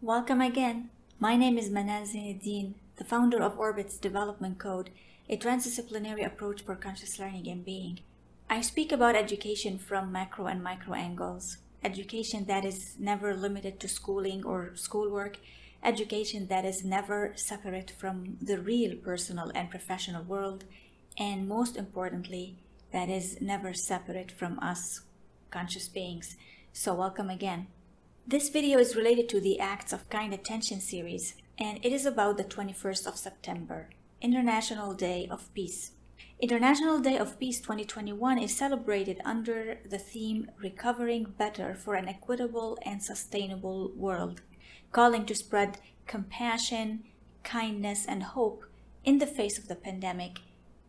Welcome again. My name is Manal Zainuddin, the founder of Orbit's Development Code, a transdisciplinary approach for conscious learning and being. I speak about education from macro and micro angles, education that is never limited to schooling or schoolwork, education that is never separate from the real personal and professional world, and most importantly, that is never separate from us, conscious beings. So welcome again. This video is related to the Acts of Kind Attention series, and it is about the 21st of September, International Day of Peace. International Day of Peace 2021 is celebrated under the theme Recovering Better for an Equitable and Sustainable World, calling to spread compassion, kindness, and hope in the face of the pandemic,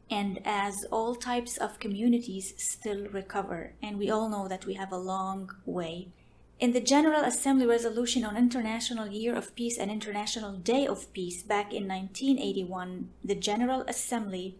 and as all types of communities still recover, and we all know that we have a long way. In the General Assembly Resolution on International Year of Peace and International Day of Peace back in 1981, the General Assembly,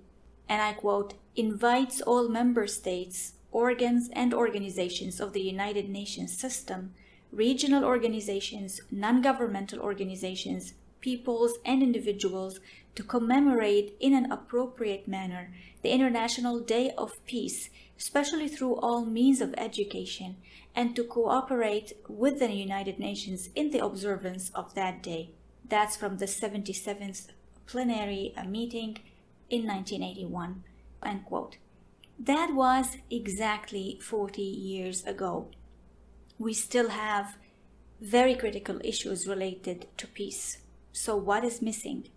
and I quote, invites all member states, organs, and organizations of the United Nations system, regional organizations, non-governmental organizations, peoples, and individuals to commemorate in an appropriate manner the International Day of Peace, especially through all means of education, and to cooperate with the United Nations in the observance of that day. That's from the 77th plenary meeting in 1981, end quote. That was exactly 40 years ago. We still have very critical issues related to peace. So what is missing?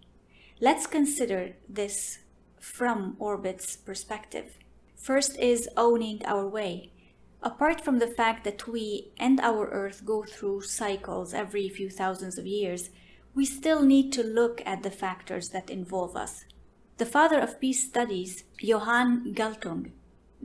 Let's consider this from Orbit's perspective. First is owning our way. Apart from the fact that we and our Earth go through cycles every few thousands of years, we still need to look at the factors that involve us. The father of peace studies, Johann Galtung,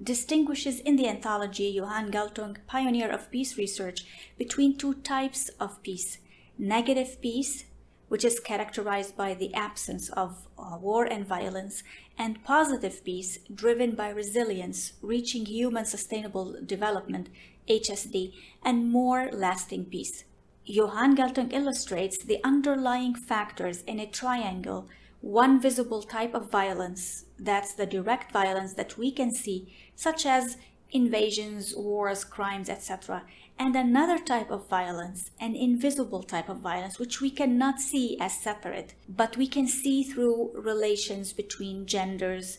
distinguishes in the anthology Johann Galtung, Pioneer of Peace Research, between two types of peace: negative peace, which is characterized by the absence of war and violence, and positive peace driven by resilience, reaching human sustainable development, HSD, and more lasting peace. Johann Galtung illustrates the underlying factors in a triangle: one visible type of violence, that's the direct violence that we can see, such as invasions, wars, crimes, etc., and another type of violence, an invisible type of violence, which we cannot see as separate, but we can see through relations between genders,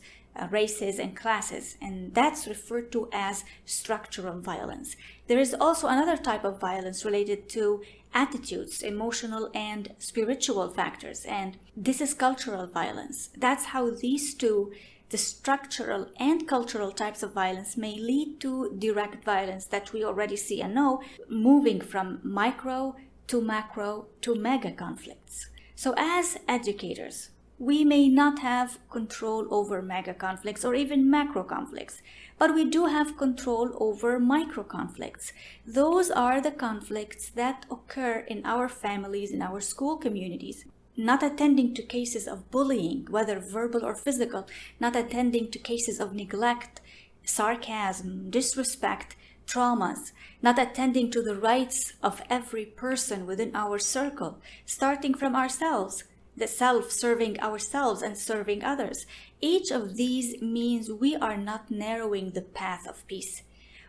races, and classes, and that's referred to as structural violence. There is also another type of violence related to attitudes, emotional and spiritual factors, and this is cultural violence. That's how these two, the structural and cultural types of violence, may lead to direct violence that we already see and know, moving from micro to macro to mega conflicts. So as educators, we may not have control over mega conflicts or even macro conflicts, but we do have control over micro conflicts. Those are the conflicts that occur in our families, in our school communities. Not attending to cases of bullying, whether verbal or physical, not attending to cases of neglect, sarcasm, disrespect, traumas, not attending to the rights of every person within our circle, starting from ourselves, the self serving ourselves and serving others. Each of these means we are not narrowing the path of peace.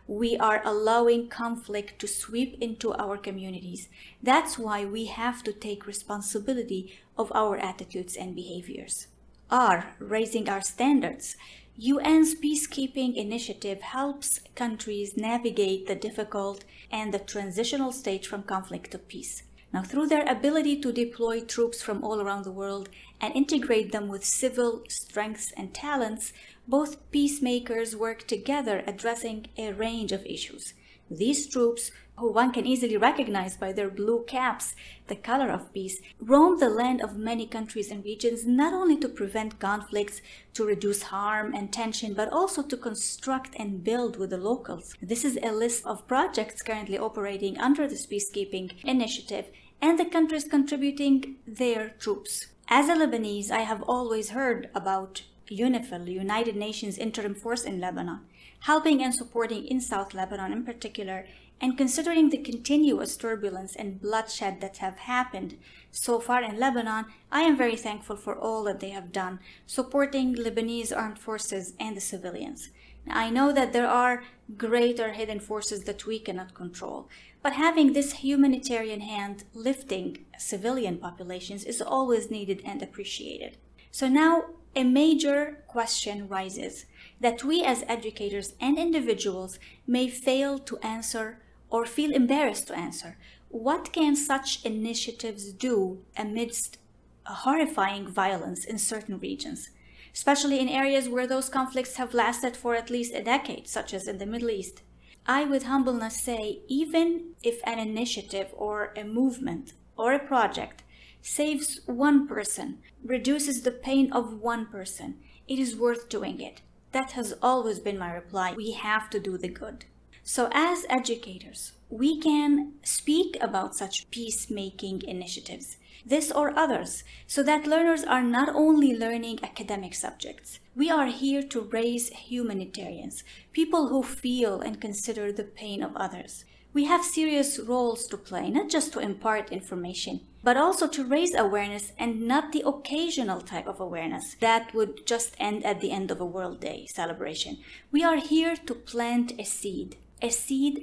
We are allowing conflict to sweep into our communities. That's why we have to take responsibility of our attitudes and behaviors. R, raising our standards. UN's peacekeeping initiative helps countries navigate the difficult and the transitional stage from conflict to peace. Now, through their ability to deploy troops from all around the world and integrate them with civil strengths and talents, both peacemakers work together addressing a range of issues. These troops, who one can easily recognize by their blue caps, the color of peace, roam the land of many countries and regions not only to prevent conflicts, to reduce harm and tension, but also to construct and build with the locals. This is a list of projects currently operating under this peacekeeping initiative and the countries contributing their troops. As a Lebanese, I have always heard about UNIFIL, United Nations Interim Force in Lebanon, helping and supporting in South Lebanon in particular, And considering the continuous turbulence and bloodshed that have happened so far in Lebanon, I am very thankful for all that they have done, supporting Lebanese armed forces and the civilians. Now, I know that there are greater hidden forces that we cannot control, but having this humanitarian hand lifting civilian populations is always needed and appreciated. So now a major question rises that we as educators and individuals may fail to answer or feel embarrassed to answer. What can such initiatives do amidst a horrifying violence in certain regions, especially in areas where those conflicts have lasted for at least a decade, such as in the Middle East? I with humbleness say, even if an initiative or a movement or a project saves one person, reduces the pain of one person, it is worth doing it. That has always been my reply. We have to do the good. So as educators, we can speak about such peacemaking initiatives, this or others, so that learners are not only learning academic subjects. We are here to raise humanitarians, people who feel and consider the pain of others. We have serious roles to play, not just to impart information, but also to raise awareness, and not the occasional type of awareness that would just end at the end of a World Day celebration. We are here to plant a seed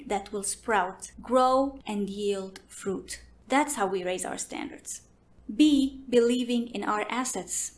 that will sprout, grow, and yield fruit. That's how we raise our standards. B, believing in our assets.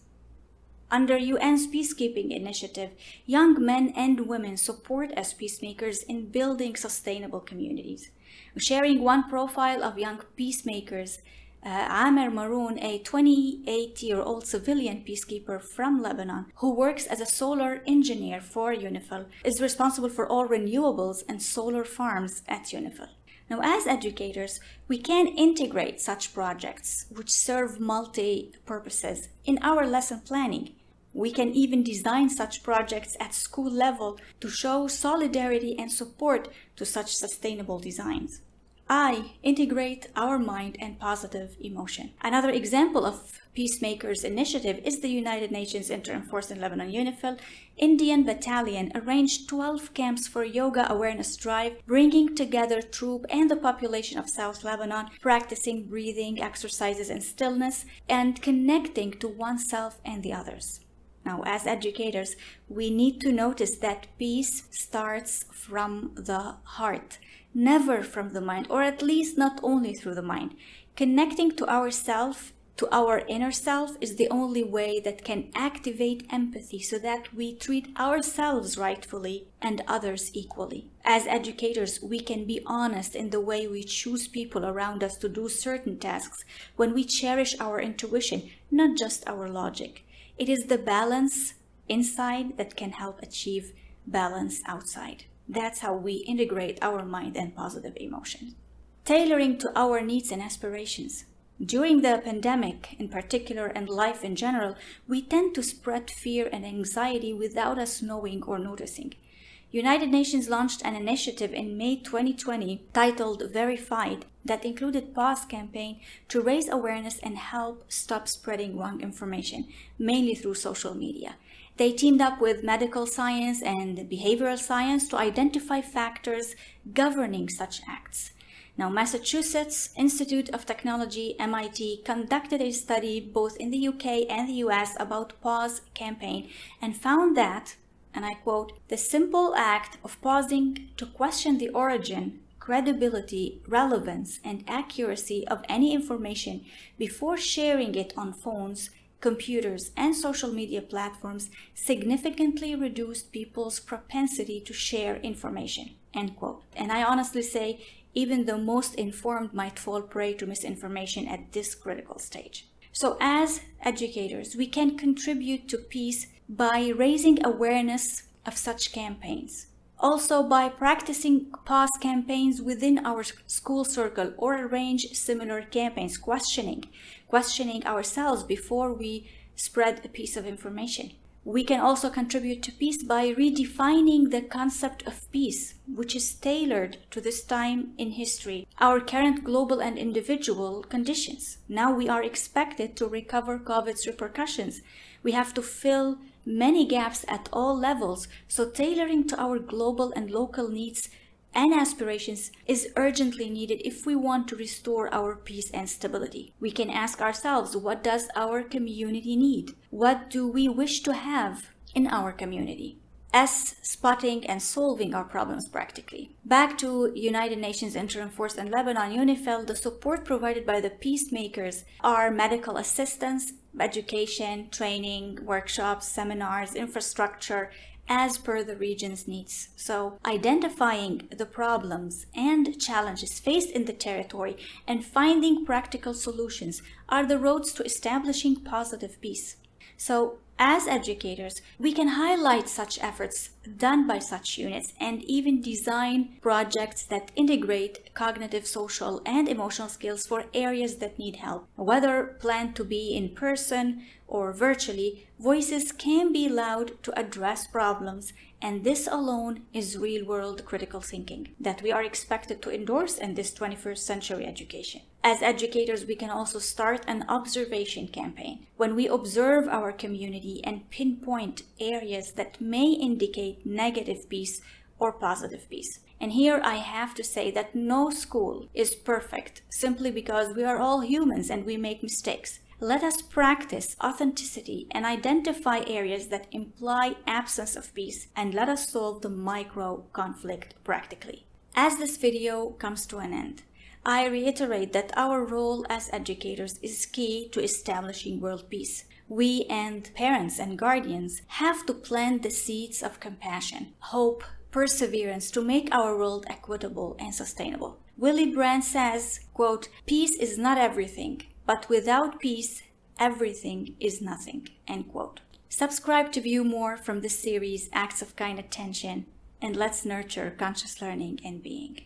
Under UN's peacekeeping initiative, young men and women support as peacemakers in building sustainable communities. Sharing one profile of young peacemakers, Amer Maroon, a 28-year-old civilian peacekeeper from Lebanon who works as a solar engineer for UNIFIL, is responsible for all renewables and solar farms at UNIFIL. Now, as educators, we can integrate such projects which serve multi-purposes in our lesson planning. We can even design such projects at school level to show solidarity and support to such sustainable designs. I integrate our mind and positive emotion. Another example of Peacemakers Initiative is the United Nations Interim Force in Lebanon UNIFIL Indian Battalion arranged 12 camps for yoga awareness drive, bringing together troop and the population of South Lebanon, practicing breathing exercises and stillness, and connecting to oneself and the others. Now, as educators, we need to notice that peace starts from the heart, never from the mind, or at least not only through the mind. Connecting to ourself, to our inner self, is the only way that can activate empathy so that we treat ourselves rightfully and others equally. As educators, we can be honest in the way we choose people around us to do certain tasks when we cherish our intuition, not just our logic. It is the balance inside that can help achieve balance outside. That's how we integrate our mind and positive emotion. Tailoring to our needs and aspirations. During the pandemic in particular, and life in general, we tend to spread fear and anxiety without us knowing or noticing. United Nations launched an initiative in May 2020 titled Verified that included Pause campaign to raise awareness and help stop spreading wrong information, mainly through social media. They teamed up with medical science and behavioral science to identify factors governing such acts. Now, Massachusetts Institute of Technology, MIT, conducted a study both in the UK and the US about Pause campaign and found that, and I quote, "The simple act of pausing to question the origin, credibility, relevance, and accuracy of any information before sharing it on phones, computers, and social media platforms significantly reduced people's propensity to share information," end quote. And I honestly say, even the most informed might fall prey to misinformation at this critical stage. So as educators, we can contribute to peace by raising awareness of such campaigns. Also by practicing pause campaigns within our school circle, or arrange similar campaigns, questioning ourselves before we spread a piece of information. We can also contribute to peace by redefining the concept of peace, which is tailored to this time in history, our current global and individual conditions. Now we are expected to recover COVID's repercussions. We have to fill many gaps at all levels, so tailoring to our global and local needs and aspirations is urgently needed if we want to restore our peace and stability. We can ask ourselves, what does our community need? What do we wish to have in our community? S, spotting and solving our problems practically. Back to United Nations Interim Force in Lebanon, UNIFIL, the support provided by the peacemakers are medical assistance, education, training, workshops, seminars, infrastructure, as per the region's needs. So identifying the problems and challenges faced in the territory and finding practical solutions are the roads to establishing positive peace. So as educators, we can highlight such efforts done by such units and even design projects that integrate cognitive, social, and emotional skills for areas that need help. Whether planned to be in person or virtually, voices can be loud to address problems, and this alone is real-world critical thinking that we are expected to endorse in this 21st century education. As educators, we can also start an observation campaign. When we observe our community and pinpoint areas that may indicate negative peace or positive peace. And here I have to say that no school is perfect simply because we are all humans and we make mistakes. Let us practice authenticity and identify areas that imply absence of peace, and let us solve the micro conflict practically. As this video comes to an end, I reiterate that our role as educators is key to establishing world peace. We and parents and guardians have to plant the seeds of compassion, hope, perseverance to make our world equitable and sustainable. Willy Brandt says, quote, "Peace is not everything, but without peace, everything is nothing," end quote. Subscribe to view more from this series, Acts of Kind Attention, and let's nurture conscious learning and being.